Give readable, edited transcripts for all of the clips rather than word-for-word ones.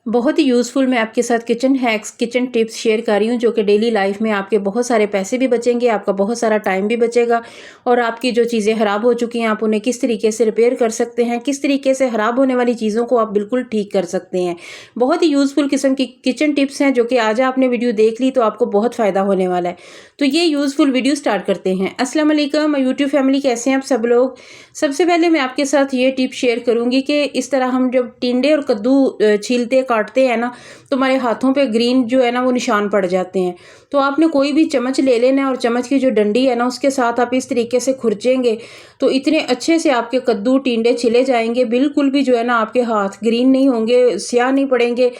बहुत ही यूज़फुल मैं आपके साथ kitchen hacks, kitchen tips share कर रही हूँ जो कि डेली लाइफ में आपके बहुत सारे पैसे भी बचेंगे, आपका बहुत सारा टाइम भी बचेगा और आपकी जो चीज़ें ख़राब हो चुकी हैं आप उन्हें किस तरीके से रिपेयर कर सकते हैं, किस तरीके से ख़राब होने वाली चीज़ों को आप बिल्कुल ठीक कर सकते हैं। बहुत ही यूज़फुल किस्म की किचन टिप्स हैं जो कि आज आपने वीडियो देख ली तो आपको बहुत फ़ायदा होने वाला है। तो ये यूज़फुल वीडियो स्टार्ट करते हैं। अस्सलाम वालेकुम यूट्यूब फैमिली, कैसे हैं आप सब लोग? सबसे पहले मैं आपके साथ ये टिप शेयर करूँगी कि इस तरह हम जब टिंडे और कद्दू छीलते काटते हैं ना, तो हमारे हाथों पे ग्रीन जो है ना वो निशान पड़ जाते हैं। तो आपने कोई भी चम्मच ले लेना है और चम्मच की जो डंडी है ना उसके साथ आप इस तरीके से खुरचेंगे तो इतने अच्छे से आपके कद्दू टिंडे छिले जाएंगे, बिल्कुल भी जो है ना आपके हाथ ग्रीन नहीं होंगे, स्याह नहीं पड़ेंगे।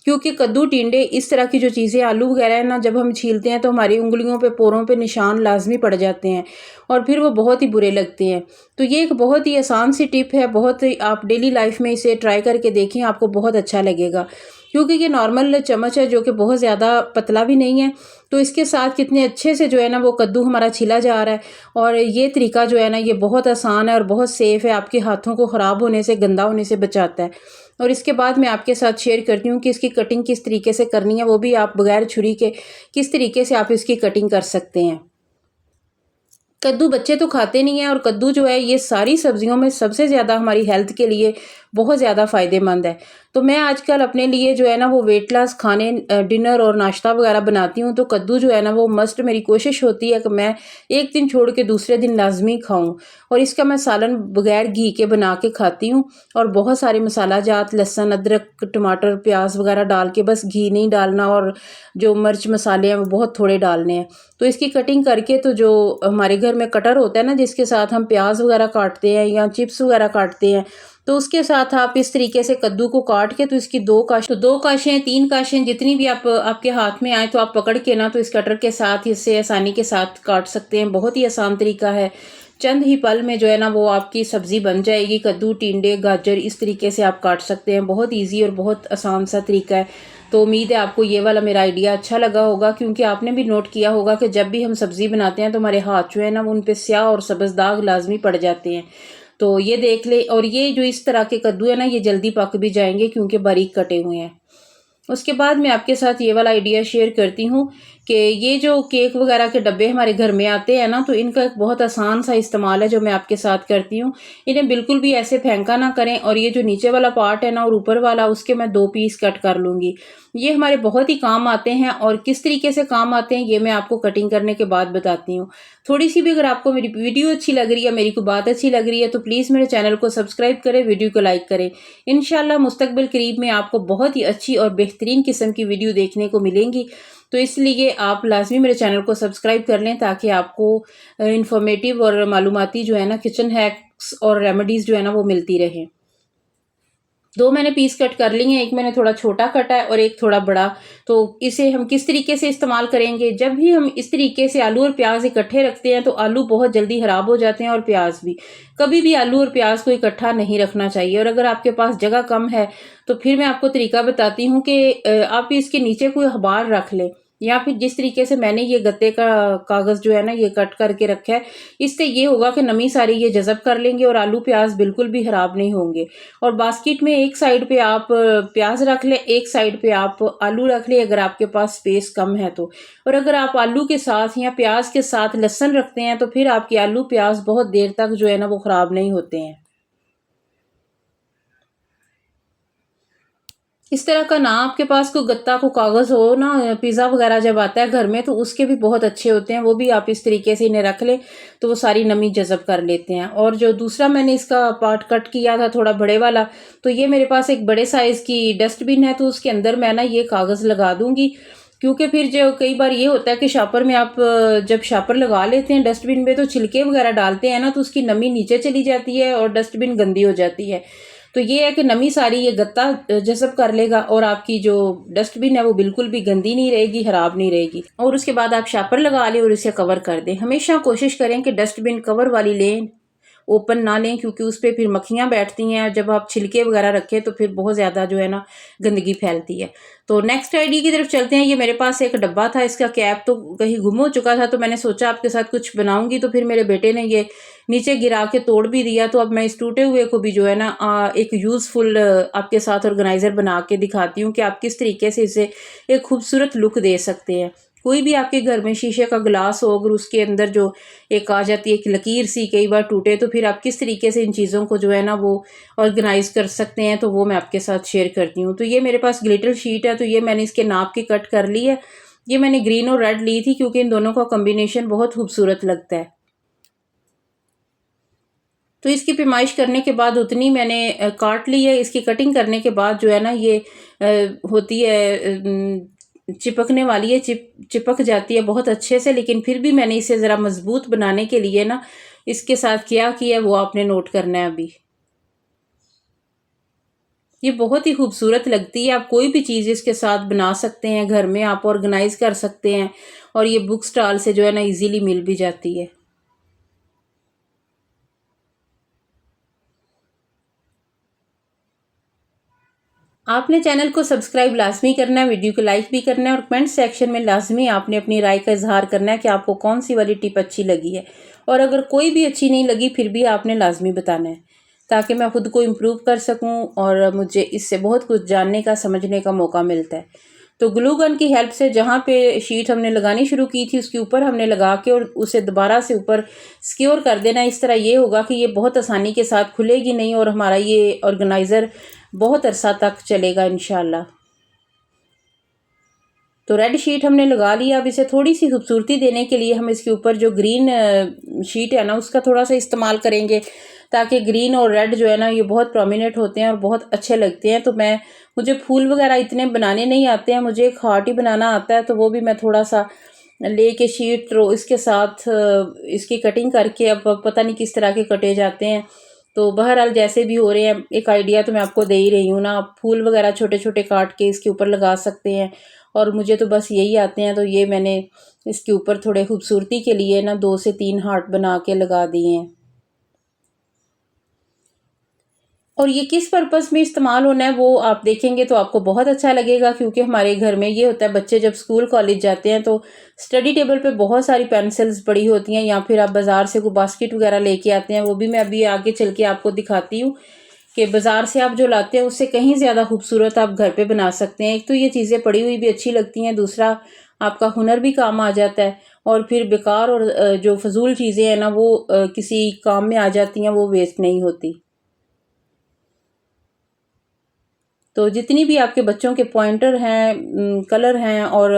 क्योंकि कद्दू टिंडे इस तरह की जो चीज़ें आलू वगैरह है ना, जब हम छीलते हैं तो हमारी उंगलियों पे पोरों पे निशान लाजमी पड़ जाते हैं और फिर वो बहुत ही बुरे लगते हैं। तो ये एक बहुत ही आसान सी टिप है, बहुत ही आप डेली लाइफ में इसे ट्राई करके देखें, आपको बहुत अच्छा लगेगा। क्योंकि ये नॉर्मल चम्मच है जो कि बहुत ज़्यादा पतला भी नहीं है, तो इसके साथ कितने अच्छे से जो है ना वो कद्दू हमारा छिला जा रहा है। और ये तरीका जो है ना ये बहुत आसान है और बहुत सेफ़ है, आपके हाथों को ख़राब होने से, गंदा होने से बचाता है। और इसके बाद मैं आपके साथ शेयर करती हूँ कि इसकी कटिंग किस तरीके से करनी है, वो भी आप बगैर छुरी के किस तरीके से आप इसकी कटिंग कर सकते हैं। कद्दू बच्चे तो खाते नहीं हैं और कद्दू जो है ये सारी सब्जियों में सबसे ज़्यादा हमारी हेल्थ के लिए बहुत ज़्यादा फ़ायदेमंद है। तो मैं आजकल अपने लिए जो है ना वो वेट लॉस खाने डिनर और नाश्ता वगैरह बनाती हूँ, तो कद्दू जो है ना वो मस्ट मेरी कोशिश होती है कि मैं एक दिन छोड़ के दूसरे दिन लाजमी खाऊं। और इसका मैं सालन बगैर घी के बना के खाती हूँ और बहुत सारे मसाला जात लहसुन अदरक टमाटर प्याज वगैरह डाल के, बस घी नहीं डालना और जो मिर्च मसाले हैं वो बहुत थोड़े डालने हैं। तो इसकी कटिंग करके, तो जो हमारे घर में कटर होता है ना जिसके साथ हम प्याज वगैरह काटते हैं या चिप्स वगैरह काटते हैं, तो उसके साथ आप इस तरीके से कद्दू को काट के, तो इसकी दो काशें तीन काशें जितनी भी आप आपके हाथ में आए तो आप पकड़ के ना तो इस कटर के साथ इससे आसानी के साथ काट सकते हैं। बहुत ही आसान तरीका है, चंद ही पल में जो है ना वो आपकी सब्जी बन जाएगी। कद्दू टिंडे गाजर इस तरीके से आप काट सकते हैं, बहुत ईजी और बहुत आसान सा तरीका है। तो उम्मीद है आपको ये वाला मेरा आइडिया अच्छा लगा होगा, क्योंकि आपने भी नोट किया होगा कि जब भी हम सब्जी बनाते हैं तो हमारे हाथ जो है ना उन पे स्याह और सब्ज़ दाग लाजमी पड़ जाते हैं। तो ये देख ले, और ये जो इस तरह के कद्दू है ना ये जल्दी पक भी जाएंगे क्योंकि बारीक कटे हुए हैं। उसके बाद मैं आपके साथ ये वाला आइडिया शेयर करती हूँ कि ये जो केक वगैरह के डब्बे हमारे घर में आते हैं ना, तो इनका एक बहुत आसान सा इस्तेमाल है जो मैं आपके साथ करती हूँ। इन्हें बिल्कुल भी ऐसे फेंका ना करें और ये जो नीचे वाला पार्ट है ना और ऊपर वाला, उसके मैं 2 पीस कट कर लूँगी। ये हमारे बहुत ही काम आते हैं और किस तरीके से काम आते हैं ये मैं आपको कटिंग करने के बाद बताती हूँ। थोड़ी सी भी अगर आपको मेरी वीडियो अच्छी लग रही है, मेरी कोई बात अच्छी लग रही है, तो प्लीज़ मेरे चैनल को सब्सक्राइब करें, वीडियो को लाइक करें। इंशाल्लाह मुस्तकबिल करीब में आपको बहुत ही अच्छी और बेहतरीन किस्म की वीडियो देखने को मिलेंगी। तो इसलिए आप लाजमी मेरे चैनल को सब्सक्राइब कर लें ताकि आपको इंफॉर्मेटिव और मालूमाती जो है ना किचन हैक्स और रेमेडीज़ जो है ना वो मिलती रहे। 2 मैंने पीस कट कर लिए हैं, एक मैंने थोड़ा छोटा कटा है और एक थोड़ा बड़ा। तो इसे हम किस तरीके से इस्तेमाल करेंगे, जब भी हम इस तरीके से आलू और प्याज इकट्ठे रखते हैं तो आलू बहुत जल्दी खराब हो जाते हैं और प्याज भी। कभी भी आलू और प्याज को इकट्ठा नहीं रखना चाहिए। और अगर आपके पास जगह कम है तो फिर मैं आपको तरीका बताती हूँ कि आप इसके नीचे कोई अखबार रख लें, या फिर जिस तरीके से मैंने ये गत्ते का कागज़ जो है ना ये कट करके रखा है, इससे ये होगा कि नमी सारी ये जज़ब कर लेंगे और आलू प्याज बिल्कुल भी खराब नहीं होंगे। और बास्केट में एक साइड पे आप प्याज रख लें, एक साइड पे आप आलू रख लें अगर आपके पास स्पेस कम है तो। और अगर आप आलू के साथ या प्याज के साथ लहसुन रखते हैं तो फिर आपके आलू प्याज बहुत देर तक जो है ना वो खराब नहीं होते हैं। इस तरह का ना आपके पास कोई गत्ता को कागज़ हो ना, पिज़्ज़ा वगैरह जब आता है घर में तो उसके भी बहुत अच्छे होते हैं, वो भी आप इस तरीके से इन्हें रख लें तो वो सारी नमी जज़ब कर लेते हैं। और जो दूसरा मैंने इसका पार्ट कट किया था थोड़ा बड़े वाला, तो ये मेरे पास एक बड़े साइज़ की डस्टबिन है, तो उसके अंदर मैं ना ये कागज़ लगा दूँगी। क्योंकि फिर जो कई बार ये होता है कि शॉपर में आप जब शॉपर लगा लेते हैं डस्टबिन में तो छिलके वगैरह डालते हैं ना, तो उसकी नमी नीचे चली जाती है और डस्टबिन गंदी हो जाती है। तो ये है कि नमी सारी ये गत्ता जज़ब कर लेगा और आपकी जो डस्टबिन है वो बिल्कुल भी गंदी नहीं रहेगी, खराब नहीं रहेगी। और उसके बाद आप शापर लगा लें और इसे कवर कर दें। हमेशा कोशिश करें कि डस्टबिन कवर वाली लें ओपन ना लें, क्योंकि उस पर फिर मक्खियाँ बैठती हैं और जब आप छिलके वगैरह रखें तो फिर बहुत ज़्यादा जो है ना गंदगी फैलती है। तो नेक्स्ट आइडिया की तरफ चलते हैं। ये मेरे पास एक डब्बा था, इसका कैप तो कहीं गुम हो चुका था, तो मैंने सोचा आपके साथ कुछ बनाऊंगी, तो फिर मेरे बेटे ने ये नीचे गिरा के तोड़ भी दिया। तो अब मैं इस टूटे हुए को भी जो है ना एक यूज़फुल आपके साथ ऑर्गेनाइज़र बना के दिखाती हूँ कि आप किस तरीके से इसे एक खूबसूरत लुक दे सकते हैं। कोई भी आपके घर में शीशे का गिलास हो, अगर उसके अंदर जो एक आ जाती है एक लकीर सी कई बार टूटे, तो फिर आप किस तरीके से इन चीज़ों को जो है ना वो ऑर्गेनाइज कर सकते हैं, तो वो मैं आपके साथ शेयर करती हूँ। तो ये मेरे पास ग्लिटर शीट है, तो ये मैंने इसके नाप की कट कर ली है। ये मैंने ग्रीन और रेड ली थी क्योंकि इन दोनों का कॉम्बिनेशन बहुत खूबसूरत लगता है। तो इसकी पैमाइश करने के बाद उतनी मैंने काट ली है। इसकी कटिंग करने के बाद जो है ना ये होती है चिपकने वाली है, चिपक जाती है बहुत अच्छे से, लेकिन फिर भी मैंने इसे ज़रा मजबूत बनाने के लिए ना इसके साथ क्या किया वो आपने नोट करना है अभी। ये बहुत ही खूबसूरत लगती है, आप कोई भी चीज़ इसके साथ बना सकते हैं, घर में आप ऑर्गेनाइज कर सकते हैं, और ये बुक स्टॉल से जो है ना इजीली मिल भी जाती है। आपने चैनल को सब्सक्राइब लाजमी करना है, वीडियो को लाइक भी करना है, और कमेंट सेक्शन में लाजमी आपने अपनी राय का इजहार करना है कि आपको कौन सी वाली टिप अच्छी लगी है, और अगर कोई भी अच्छी नहीं लगी फिर भी आपने लाजमी बताना है, ताकि मैं खुद को इम्प्रूव कर सकूं और मुझे इससे बहुत कुछ जानने का समझने का मौका मिलता है। तो ग्लू गन की हेल्प से जहाँ पे शीट हमने लगानी शुरू की थी उसके ऊपर हमने लगा के और उसे दोबारा से ऊपर सिक्योर कर देना। इस तरह ये होगा कि ये बहुत आसानी के साथ खुलेगी नहीं और हमारा ये ऑर्गेनाइज़र बहुत अरसा तक चलेगा इंशाल्लाह। तो रेड शीट हमने लगा लिया। अब इसे थोड़ी सी खूबसूरती देने के लिए हम इसके ऊपर जो ग्रीन शीट है ना उसका थोड़ा सा इस्तेमाल करेंगे, ताकि ग्रीन और रेड जो है ना ये बहुत प्रोमिनेंट होते हैं और बहुत अच्छे लगते हैं। तो मुझे फूल वगैरह इतने बनाने नहीं आते हैं, मुझे एक हार्ट ही बनाना आता है, तो वो भी मैं थोड़ा सा लेके शीट इसके साथ इसकी कटिंग करके, अब पता नहीं किस तरह के कटे जाते हैं, तो बहरहाल जैसे भी हो रहे हैं एक आइडिया तो मैं आपको दे ही रही हूँ ना। आप फूल वगैरह छोटे छोटे काट के इसके ऊपर लगा सकते हैं, और मुझे तो बस यही आते हैं, तो ये मैंने इसके ऊपर थोड़े खूबसूरती के लिए ना 2 से 3 हार्ट बना के लगा दिए हैं। और ये किस पर्पस में इस्तेमाल होना है वो आप देखेंगे तो आपको बहुत अच्छा लगेगा, क्योंकि हमारे घर में ये होता है बच्चे जब स्कूल कॉलेज जाते हैं तो स्टडी टेबल पे बहुत सारी पेंसिल्स पड़ी होती हैं, या फिर आप बाज़ार से कोई बास्केट वगैरह लेके आते हैं, वो भी मैं अभी आगे चल के आपको दिखाती हूँ कि बाज़ार से आप जो लाते हैं उससे कहीं ज़्यादा खूबसूरत आप घर पे बना सकते हैं। एक तो ये चीज़ें पड़ी हुई भी अच्छी लगती हैं, दूसरा आपका हुनर भी काम आ जाता है, और फिर बेकार और जो फजूल चीज़ें हैं ना वो किसी काम में आ जाती हैं, वो वेस्ट नहीं होती। तो जितनी भी आपके बच्चों के पॉइंटर हैं, कलर हैं और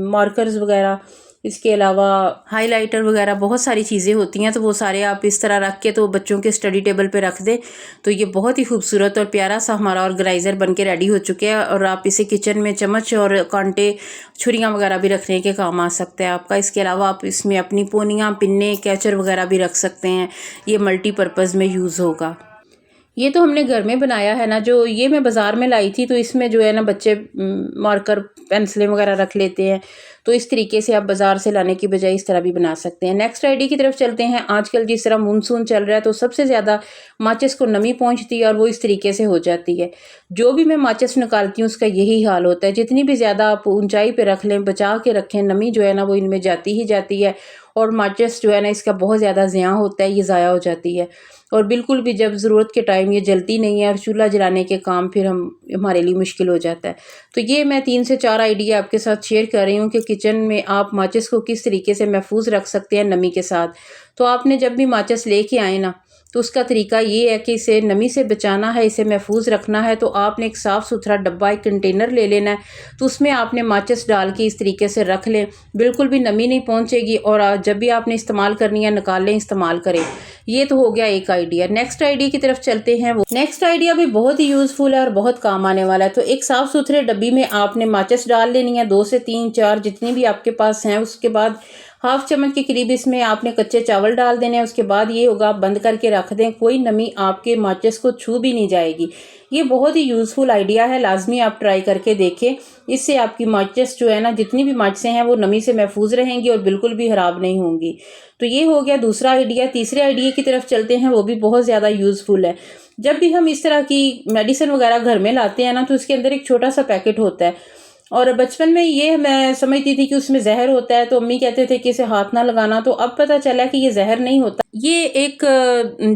मार्कर्स वगैरह, इसके अलावा हाइलाइटर वगैरह बहुत सारी चीज़ें होती हैं, तो वो सारे आप इस तरह रख के तो बच्चों के स्टडी टेबल पे रख दें, तो ये बहुत ही खूबसूरत और प्यारा सा हमारा ऑर्गेनाइज़र बन के रेडी हो चुके हैं। और आप इसे किचन में चम्मच और कांटे छुरियाँ वगैरह भी रखने के काम आ सकता है आपका। इसके अलावा आप इसमें अपनी पोनियाँ, पिन्ने, कैचर वगैरह भी रख सकते हैं, ये मल्टीपर्पज़ में यूज़ होगा। ये तो हमने घर में बनाया है ना, जो ये मैं बाज़ार में लाई थी, तो इसमें जो है ना बच्चे मार्कर पेंसिलें वगैरह रख लेते हैं, तो इस तरीके से आप बाज़ार से लाने की बजाय इस तरह भी बना सकते हैं। नेक्स्ट आइडिया की तरफ चलते हैं। आजकल जिस तरह मानसून चल रहा है तो सबसे ज़्यादा माचिस को नमी पहुंचती है और वो इस तरीके से हो जाती है। जो भी मैं माचिस निकालती हूँ उसका यही हाल होता है। जितनी भी ज़्यादा आप ऊंचाई पे रख लें, बचा के रखें, नमी जो है ना वो इनमें जाती ही जाती है, और माचिस जो है ना इसका बहुत ज़्यादा ज़ियाँ होता है, ये ज़ाया हो जाती है, और बिल्कुल भी जब ज़रूरत के टाइम ये जलती नहीं है, और चूल्हा जलाने के काम फिर हमारे लिए मुश्किल हो जाता है। तो ये मैं 3 से 4 आइडिया आपके साथ शेयर कर रही हूँ कि किचन में आप माचिस को किस तरीके से महफूज रख सकते हैं नमी के साथ। तो आपने जब भी माचिस लेके आए ना, तो उसका तरीका ये है कि इसे नमी से बचाना है, इसे महफूज रखना है, तो आपने एक साफ़ सुथरा डब्बा, एक कंटेनर ले लेना है, तो उसमें आपने माचिस डाल के इस तरीके से रख लें, बिल्कुल भी नमी नहीं पहुंचेगी, और जब भी आपने इस्तेमाल करनी है निकाल लें, इस्तेमाल करें। ये तो हो गया एक आइडिया। नेक्स्ट आइडिया की तरफ चलते हैं। वो नेक्स्ट आइडिया भी बहुत ही यूज़फुल है और बहुत काम आने वाला है। तो एक साफ़ सुथरे डब्बी में आपने माचिस डाल लेनी है, 2 से 3 4 जितनी भी आपके पास हैं। उसके बाद हाफ चम्मच के करीब इसमें आपने कच्चे चावल डाल देने हैं। उसके बाद ये होगा, आप बंद करके रख दें, कोई नमी आपके माचिस को छू भी नहीं जाएगी। ये बहुत ही यूज़फुल आइडिया है, लाजमी आप ट्राई करके देखें। इससे आपकी माचिस जो है ना, जितनी भी माचिसें हैं वो नमी से महफूज रहेंगी और बिल्कुल भी ख़राब नहीं होंगी। तो ये हो गया दूसरा आइडिया। तीसरे आइडिया की तरफ चलते हैं, वो भी बहुत ज़्यादा यूज़फुल है। जब भी हम इस तरह की मेडिसिन वगैरह घर में लाते हैं ना, तो उसके अंदर एक छोटा सा पैकेट होता है, और बचपन में ये मैं समझती थी कि उसमें जहर होता है, तो अम्मी कहते थे कि इसे हाथ ना लगाना। तो अब पता चला कि ये जहर नहीं होता, ये एक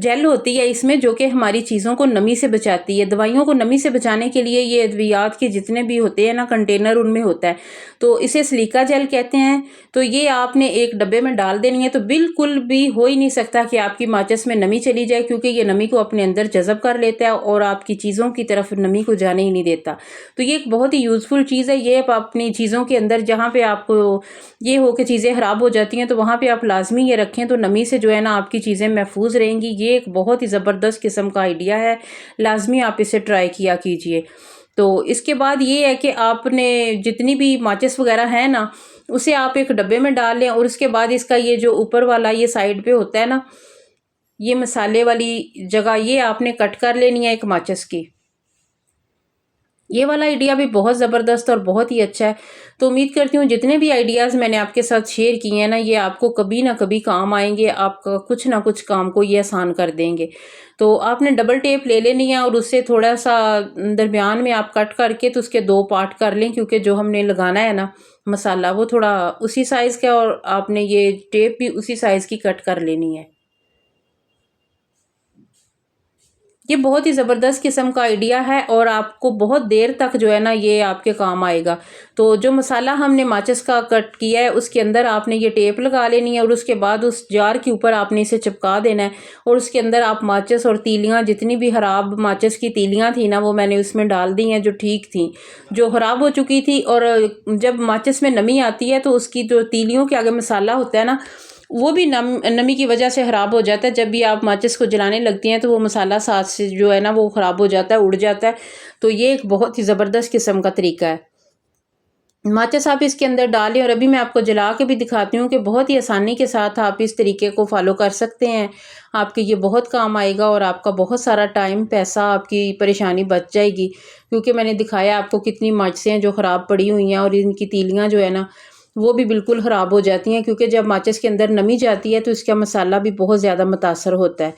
जेल होती है इसमें, जो कि हमारी चीज़ों को नमी से बचाती है। दवाइयों को नमी से बचाने के लिए ये अद्वियात के जितने भी होते हैं ना कंटेनर, उनमें होता है, तो इसे सिलिका जेल कहते हैं। तो ये आपने एक डब्बे में डाल देनी है, तो बिल्कुल भी हो ही नहीं सकता कि आपकी माचिस में नमी चली जाए, क्योंकि ये नमी को अपने अंदर जज़ब कर लेता है और आपकी चीज़ों की तरफ नमी को जाने ही नहीं देता। तो ये एक बहुत ही यूज़फुल चीज़ है। ये आप अपनी चीज़ों के अंदर, जहाँ पे आपको ये हो कि चीज़ें ख़राब हो जाती हैं, तो वहाँ पे आप लाजमी ये रखें, तो नमी से जो है ना आपकी चीज़ें महफूज रहेंगी। ये एक बहुत ही ज़बरदस्त किस्म का आइडिया है, लाजमी आप इसे ट्राई किया कीजिए। तो इसके बाद ये है कि आपने जितनी भी माचिस वगैरह है ना, उसे आप एक डब्बे में डाल लें, और उसके बाद इसका ये जो ऊपर वाला ये साइड पे होता है ना, ये मसाले वाली जगह, ये आपने कट कर लेनी है एक माचिस की। ये वाला आइडिया भी बहुत ज़बरदस्त और बहुत ही अच्छा है। तो उम्मीद करती हूँ जितने भी आइडियाज़ मैंने आपके साथ शेयर किए हैं ना, ये आपको कभी ना कभी काम आएंगे, आपका कुछ ना कुछ काम को ये आसान कर देंगे। तो आपने डबल टेप ले लेनी है, और उससे थोड़ा सा दरमियान में आप कट करके तो उसके 2 पार्ट कर लें, क्योंकि जो हमने लगाना है ना मसाला, वो थोड़ा उसी साइज़ का, और आपने ये टेप भी उसी साइज़ की कट कर लेनी है। ये बहुत ही ज़बरदस्त किस्म का आइडिया है, और आपको बहुत देर तक जो है ना ये आपके काम आएगा। तो जो मसाला हमने माचिस का कट किया है, उसके अंदर आपने ये टेप लगा लेनी है, और उसके बाद उस जार के ऊपर आपने इसे चिपका देना है, और उसके अंदर आप माचिस और तीलियाँ, जितनी भी ख़राब माचिस की तीलियाँ थी ना, वो मैंने उसमें डाल दी हैं, जो ठीक थी, जो ख़राब हो चुकी थी। और जब माचिस में नमी आती है, तो उसकी जो तीलियों के आगे मसाला होता है ना, वो भी नमी की वजह से ख़राब हो जाता है। जब भी आप माचिस को जलाने लगती हैं, तो वो मसाला साथ से जो है ना वो ख़राब हो जाता है, उड़ जाता है। तो ये एक बहुत ही ज़बरदस्त किस्म का तरीका है। माचिस आप इसके अंदर डालें, और अभी मैं आपको जला के भी दिखाती हूँ कि बहुत ही आसानी के साथ आप इस तरीके को फॉलो कर सकते हैं। आपके ये बहुत काम आएगा, और आपका बहुत सारा टाइम, पैसा, आपकी परेशानी बच जाएगी। क्योंकि मैंने दिखाया आपको कितनी माचिसें जो ख़राब पड़ी हुई हैं, और इनकी तीलियाँ जो है ना वो भी बिल्कुल ख़राब हो जाती हैं, क्योंकि जब माचिस के अंदर नमी जाती है, तो इसका मसाला भी बहुत ज़्यादा मुतासर होता है।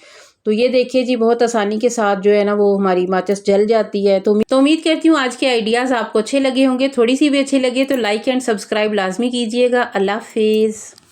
तो ये देखिए जी, बहुत आसानी के साथ जो है ना वो हमारी माचिस जल जाती है। तो उम्मीद करती हूँ आज के आइडियाज़ आपको अच्छे लगे होंगे। थोड़ी सी भी अच्छे लगे तो लाइक एंड सब्सक्राइब लाजमी कीजिएगा। अल्लाह हाफिज़।